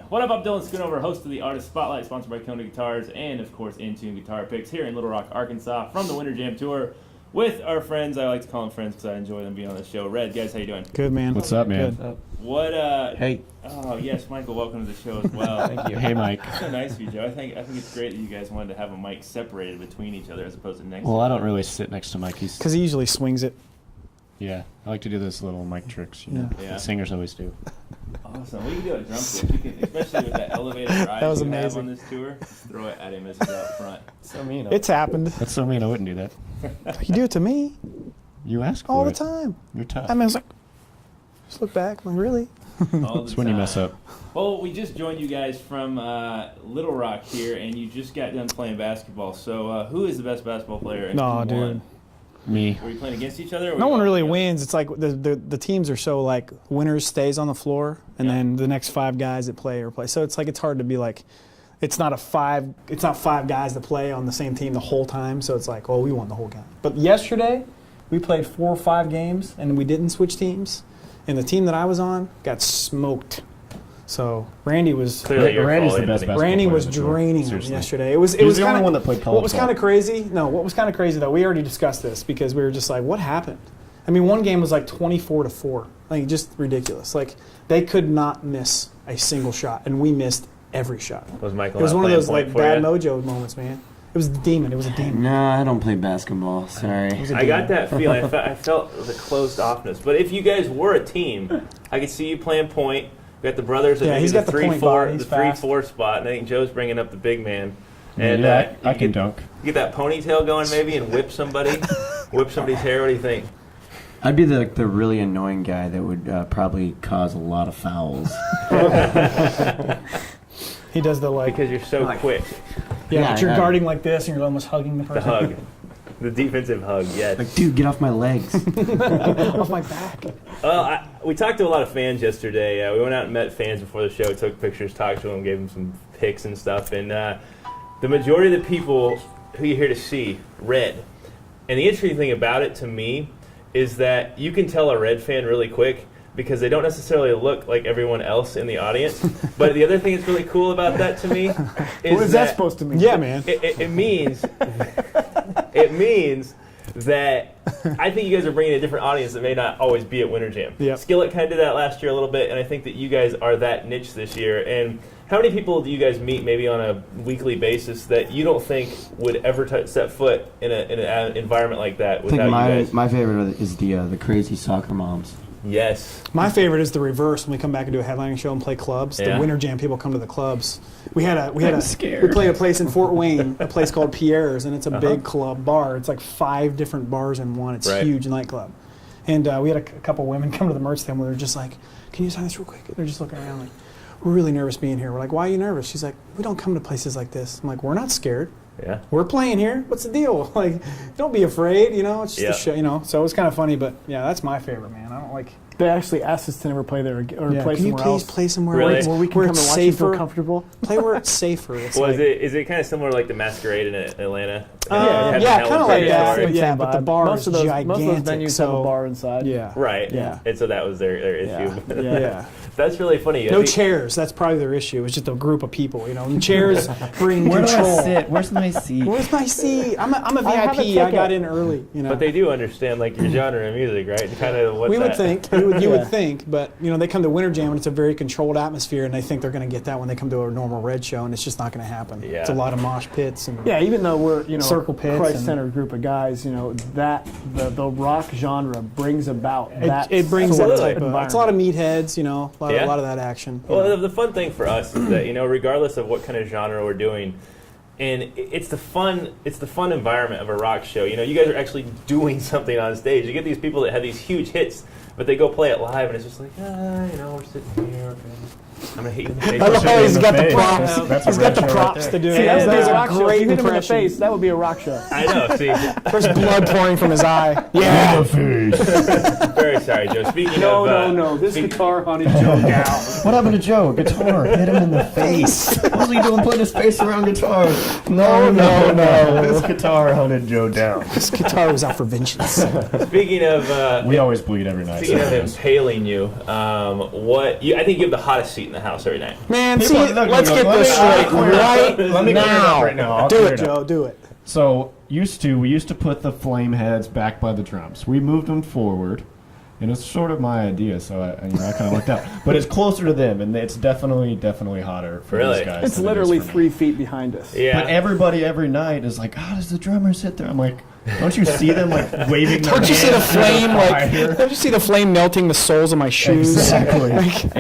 What up, I'm Dylan Schoonover, host of the Artist Spotlight, sponsored by Kona Guitars, and of course, In Tune Guitar Picks here in Little Rock, Arkansas, from the Winter Jam Tour with our friends. I like to call them friends because I enjoy them being on the show. Red, guys, how you doing? Good, man. What's up, man? Good. What? Hey. Oh yes, Michael, welcome to the show as well. Thank you. Hey, Mike. It's so nice of you, Joe. I think it's great that you guys wanted to have a mic separated between each other as opposed to next. Well, to I don't really sit next to Mike. He's Because he usually swings it. yeah. I like to do those little mic tricks. You know, Yeah. the singers always do. Awesome. We can do a drum kit. You can, especially with that elevated ride That was you have amazing. on this tour. Just throw it at him as he's out front. So mean. It's happened. That's so mean. I wouldn't do that. You do it to me You ask all for the it. time. You're tough. I mean, it's like, just look back. I'm like, really? That's when you mess up. Well, we just joined you guys from Little Rock here, and you just got done playing basketball. So, who is the best basketball player? And No, who dude. won? Me. Were you playing against each other? Or No were one you all really together? wins. It's like the teams are so like winners stays on the floor, and Yeah. then the next five guys that play. So it's like it's hard to be like, it's not five guys that play on the same team the whole time. So it's like, well, we won the whole game. But yesterday, we played 4 or 5 games, and we didn't switch teams. And the team that I was on got smoked. So Randy was Clearly your Randy's fault, the best Anthony. basketball Randy player was on the tour. draining him Seriously. yesterday. It was He was the kinda, only one that played college What was ball. kind of crazy? No, what was kind of crazy though? We already discussed this because we were just like, what happened? I mean, one game was like 24-4, like just ridiculous. Like they could not miss a single shot, and we missed every shot. Was Michael It was not one of playing those point like for bad you? mojo moments, man. It was a demon. It was a demon. No, I don't play basketball. Sorry. It was a I got demon. that feeling. I felt the closed offness. But if you guys were a team, I could see you playing point. We got the brothers at Yeah, maybe he's got the point guard. 3-4, He's the fast. 3-4 spot, and I think Joe's bringing up the big man. And Yeah, I you can get- dunk. Get that ponytail going maybe and whip somebody, whip somebody's hair. What do you think? I'd be the really annoying guy that would probably cause a lot of fouls. He does the like, Because you're so Like- quick. yeah, but you're yeah. guarding like this, and you're almost hugging the The person. hug. The defensive hug, yes. Like, dude, get off my legs. off my back. Well, we talked to a lot of fans yesterday. We went out and met fans before the show, took pictures, talked to them, gave them some pics and stuff. And the majority of the people who you're here to see, Red. And the interesting thing about it to me is that you can tell a Red fan really quick because they don't necessarily look like everyone else in the audience. But the other thing that's really cool about that to me is What is that supposed to mean? Yeah, man. it means it means that I think you guys are bringing a different audience that may not always be at Winter Jam. Yep. Skillet kind of did that last year a little bit, and I think that you guys are that niche this year. And how many people do you guys meet maybe on a weekly basis that you don't think would ever set foot in an environment like that I without think you my guys? my favorite is the crazy soccer moms. Yes. My favorite is the reverse when we come back and do a headlining show and play clubs. Yeah. The Winter Jam people come to the clubs. We I'm we scared. play a place in Fort Wayne, a place called Pierre's, and it's a Uh-huh. big club bar. It's like 5 different bars in one. It's a Right. huge nightclub. And we had a couple women come to the merch stand where they're just like, "Can you sign this real quick?" They're just looking around like, "We're really nervous being here." We're like, "Why are you nervous?" She's like, "We don't come to places like this." I'm like, "We're not scared. Yeah. We're playing here. What's the deal? Like, don't be afraid. You know, it's just Yeah. a show. You know." So it was kind of funny, but yeah, that's my favorite, man. I don't like. They actually asked us to never play there or Yeah, play can you somewhere please else. play somewhere Really? where, Where we can where come it's and watch and feel safer? comfortable. Play where it's safer. It's Well, like, is it kind of similar like the Masquerade in Atlanta? yeah, Having kind Helen of like Crazy that. story? But yeah, but the bar most is of those, gigantic. Most of those venues have so, a bar inside. Yeah. Right. Yeah. And so that was their issue. Yeah. Yeah. That's really funny. I No think- chairs. That's probably their issue. It's just a group of people. You know, and chairs bring control. Where's my seat? Where's my seat? I'm a I have a VIP. I ticket. got in early. You know. But they do understand like your genre of music, right? Kind of what's we would that? think. You Yeah. would think, but you know, they come to Winter Jam and it's a very controlled atmosphere, and they think they're going to get that when they come to a normal Red show, and it's just not going to happen. Yeah. It's a lot of mosh pits and Yeah, even though we're Circle pits Christ-centered group of guys, that the rock genre brings about that. it brings sort that of type of. environment. It's a lot of meatheads, you know, a Yeah. lot of that action. Well, the fun thing for us is that regardless of what kind of genre we're doing, and it's the fun environment of a rock show. You guys are actually doing something on stage. You get these people that have these huge hits, but they go play it live, and it's just like, we're sitting here. I'm gonna hit you in the face. I love how he's got the face. props. That's He's a got red the show right props there. to do it. See, that would be That was a rock a show. If great you hit him in the impression. face, that would be a rock show. I know. See, There's blood pouring from his eye. Yeah. very sorry, Joe. Speaking of No. This speak- guitar hunted Joe down. What happened to Joe? Guitar hit him in the face. What was he doing putting his face around guitar? No. This guitar hunted Joe down. This guitar was out for vengeance. Speaking of We always bleed every night. speaking of so- impaling you, I think you have the hottest seat in in the house every night. Man, People- see, look, let's look, get let this me- straight right Let me clear it now. up right now. I'll Do clear it, up. Joe. Do it. So we used to put the flame heads back by the drums. We moved them forward, and it's sort of my idea. So I kind of looked out, but it's closer to them, and it's definitely hotter for Really? these guys. It's than it is literally for me. 3 feet behind us. Yeah. But everybody every night is like, "Oh, does the drummer sit there?" I'm like, "Don't you see them like waving their Don't you see the hands through flame? fire?" Don't you see the flame melting the soles of my shoes? Exactly.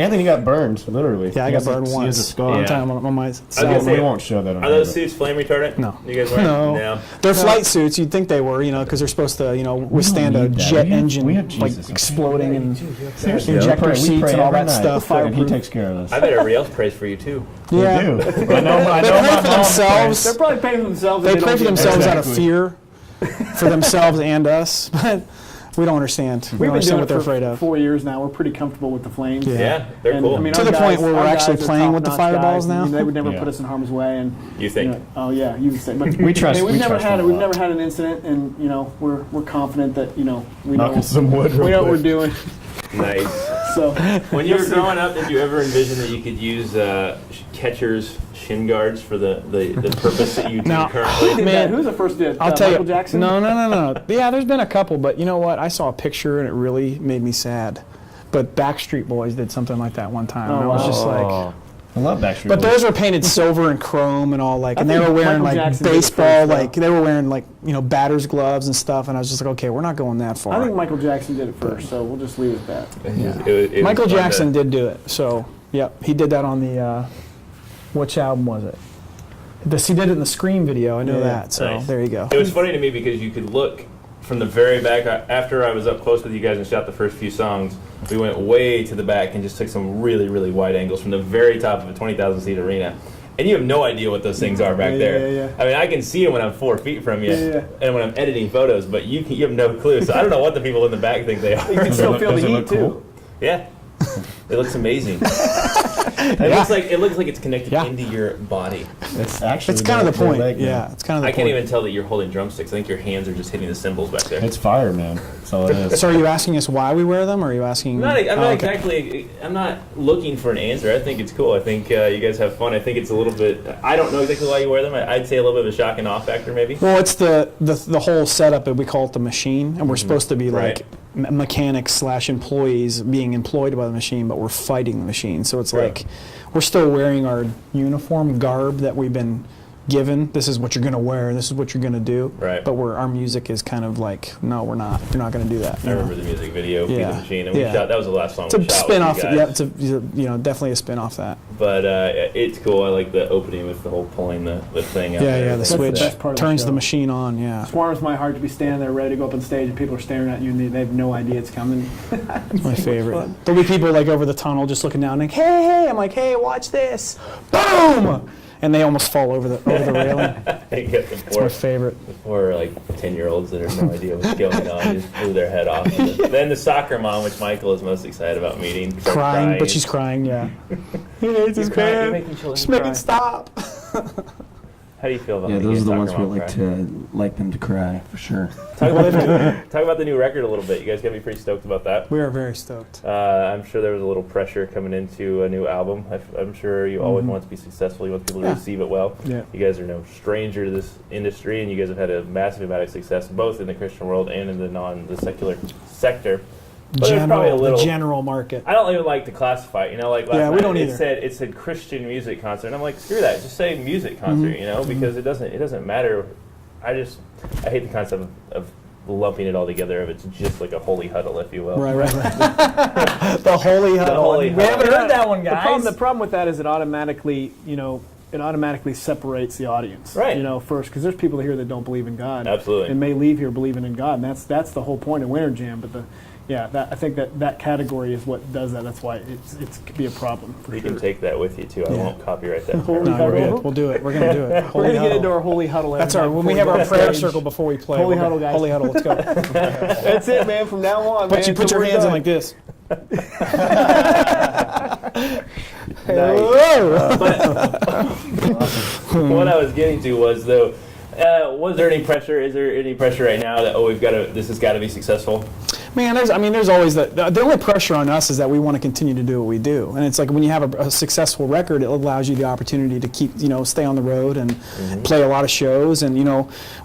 Anthony got burned, literally. Yeah, I He got has a- burned He has a once. scar. One Yeah. time on my. I was gonna So say, we won't show that on Are those here, suits flame retardant? No. You guys wearing? No. They're flight suits. You'd think they were, because they're supposed to, withstand a need that. jet We have engine Jesus, okay. exploding and but- Seriously, injector we pray seats and all every that night, stuff. and he takes care of us. I bet everybody else prays for you too. Yeah. They do. I know They my pray for mom themselves. They're probably paying for themselves. They and pray don't for get themselves out of Exactly. fear for themselves and us, but we don't understand. We We've don't been doing understand what they're it afraid for of. 4 years now. We're pretty comfortable with the flames. Yeah. Yeah, they're And, cool. I mean, To our the point guys- where we're our actually guys are playing with the top-notch fireballs guys. now? I mean, they would never Yeah. put us in harm's way, and You think? oh yeah, you would say. But We trust- I mean, we trust them a we've lot. never had an incident, and we're confident that we know Knocking some wood real we know what we're quick. doing. Nice. So When you were growing up, did you ever envision that you could use catchers' shin guards for the purpose that you do Now- currently? Man, who's the first did? I'll tell Michael you. Jackson. No. Yeah, there's been a couple, but you know what? I saw a picture and it really made me sad. But Backstreet Boys did something like that one time. and I was just like, I love Backstreet but Boys. those were painted silver and chrome and all and they think were wearing Michael Jackson did it baseball, first, though. they were wearing batter's gloves and stuff. And I was just like, okay, we're not going that far. I think Michael Jackson did it first, so we'll just leave it at that. It was Michael fun Jackson to- did do it. So, yep, he did that on the, which album was it? He did it in the Scream video. I know Yeah. that. So Nice. there you go. It was funny to me because you could look from the very back. After I was up close with you guys and shot the first few songs, we went way to the back and just took some really, really wide angles from the very top of a 20,000-seat arena. And you have no idea what those things are back Yeah, there. yeah. I mean, I can see them when I'm 4 feet from you Yeah. and when I'm editing photos, but you have no clue. So I don't know what the people in the back think they You are. can still feel the Does it heat look too. cool? Yeah. It looks amazing. It looks like it's connected Yeah. into your body. It's actually It's kind of the their point. leg, man. Yeah, it's kind of the I point. can't even tell that you're holding drumsticks. I think your hands are just hitting the cymbals back there. It's fire, man. That's all it is. So are you asking us why we wear them, or are you asking? I'm not Oh, okay. exactly. I'm not looking for an answer. I think it's cool. I think you guys have fun. I think it's a little bit. I don't know exactly why you wear them. I'd say a little bit of a shock and awe factor, maybe. Well, it's the whole setup. We call it the machine, and we're supposed to be Right. like mechanics / employees being employed by the machine, but we're fighting the machine. So it's Right. like we're still wearing our uniform garb that we've been given. This is what you're going to wear. This is what you're going to do. Right. But our music is kind of like, no, we're not. You're not going to do that. I remember the music video, "Be Yeah. the Machine," and we Yeah. shot. That was the last song It's we a shot. spin off. with you Yeah, guys. it's definitely a spin off that. But it's cool. I like the opening with the whole pulling the thing out. Yeah, there. yeah. The That's the switch best part of the turns show. the machine on. Yeah, It warms my heart to be standing there ready to go up on stage and people are staring at you and they have no idea it's coming. it's my favorite. There'll be people like over the tunnel just looking down, like, hey. I'm like, hey, watch this. Boom! And they almost fall over the railing. You get the It's my favorite. poor like 10-year-olds that have no idea what's going on, just blew their head off. And then the soccer mom, which Michael is most excited about meeting, starts Crying, but she's crying. Yeah. He hates his crying. You're band. making children Just make cry. it stop. How do you feel about Yeah, making those are the a ones soccer we mom like cry? to like them to cry for sure. Talk about the new record a little bit. You guys got to be pretty stoked about that. We are very stoked. I'm sure there was a little pressure coming into a new album. I'm sure you always want it to be successful. You want people to Yeah. receive it well. Yeah. You guys are no stranger to this industry, and you guys have had a massive amount of success both in the Christian world and in the secular sector. But there's probably a little. The general market. I don't even like to classify it. Like last Yeah, we night don't it either. said Christian music concert. And I'm like, screw that. Just say music concert. Because it doesn't matter. I hate the concept of lumping it all together. If it's just like a holy huddle, if you will. Right. The holy huddle. holy We haven't huddle. heard that one, guys. The problem with that is it automatically separates the audience. Right. First, because there's people here that don't believe in God. Absolutely. And may leave here believing in God, and that's the whole point of Winter Jam. But I think that category is what does that. That's why it could be a problem for You sure. can take that with you too. I Yeah. won't copyright that. Holy No, we're huddle. good. We'll do it. We're gonna do it. We're Holy gonna get huddle. into our holy huddle. That's every our night when we before have our go on prayer stage. circle before we play. Holy We're huddle, gonna- guys. Holy huddle. Let's go. That's it, man. From now on, But man, you put until your we're hands in done. like this. Nice. What I was getting to was was there any pressure? Is there any pressure right now that this has got to be successful? Man, there's always the only pressure on us is that we want to continue to do what we do, and it's like when you have a successful record, it allows you the opportunity to keep, stay on the road and play a lot of shows, and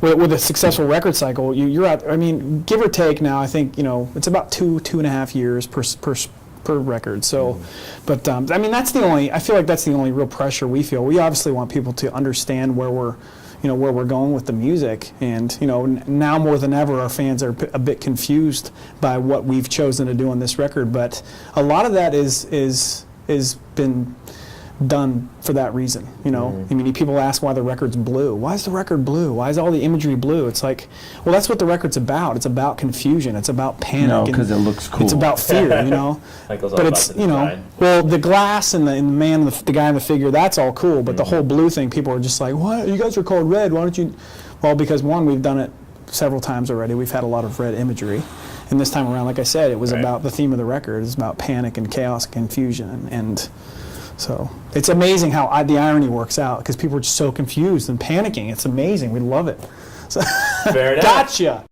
with a successful record cycle, you're out. I mean, give or take now, I think it's about 2.5 years per record. So, but that's the only. I feel like that's the only real pressure we feel. We obviously want people to understand where we're going with the music, and now more than ever our fans are a bit confused by what we've chosen to do on this record, but a lot of that is been done for that reason. I mean, people ask why the record's blue. Why is the record blue? Why is all the imagery blue? It's like, well, that's what the record's about. It's about confusion. It's about panic. Because it looks cool. It's about fear, but it's well, the glass and the man, the guy in the figure, that's all cool. But the whole blue thing, people are just like, what? You guys are called Red. Why don't you? Well, because one, we've done it several times already. We've had a lot of red imagery. And this time around, like I said, it was about the theme of the record. It's about panic and chaos and confusion. And so it's amazing how the irony works out, because people are just so confused and panicking. It's amazing. We love it. So Fair enough. Gotcha.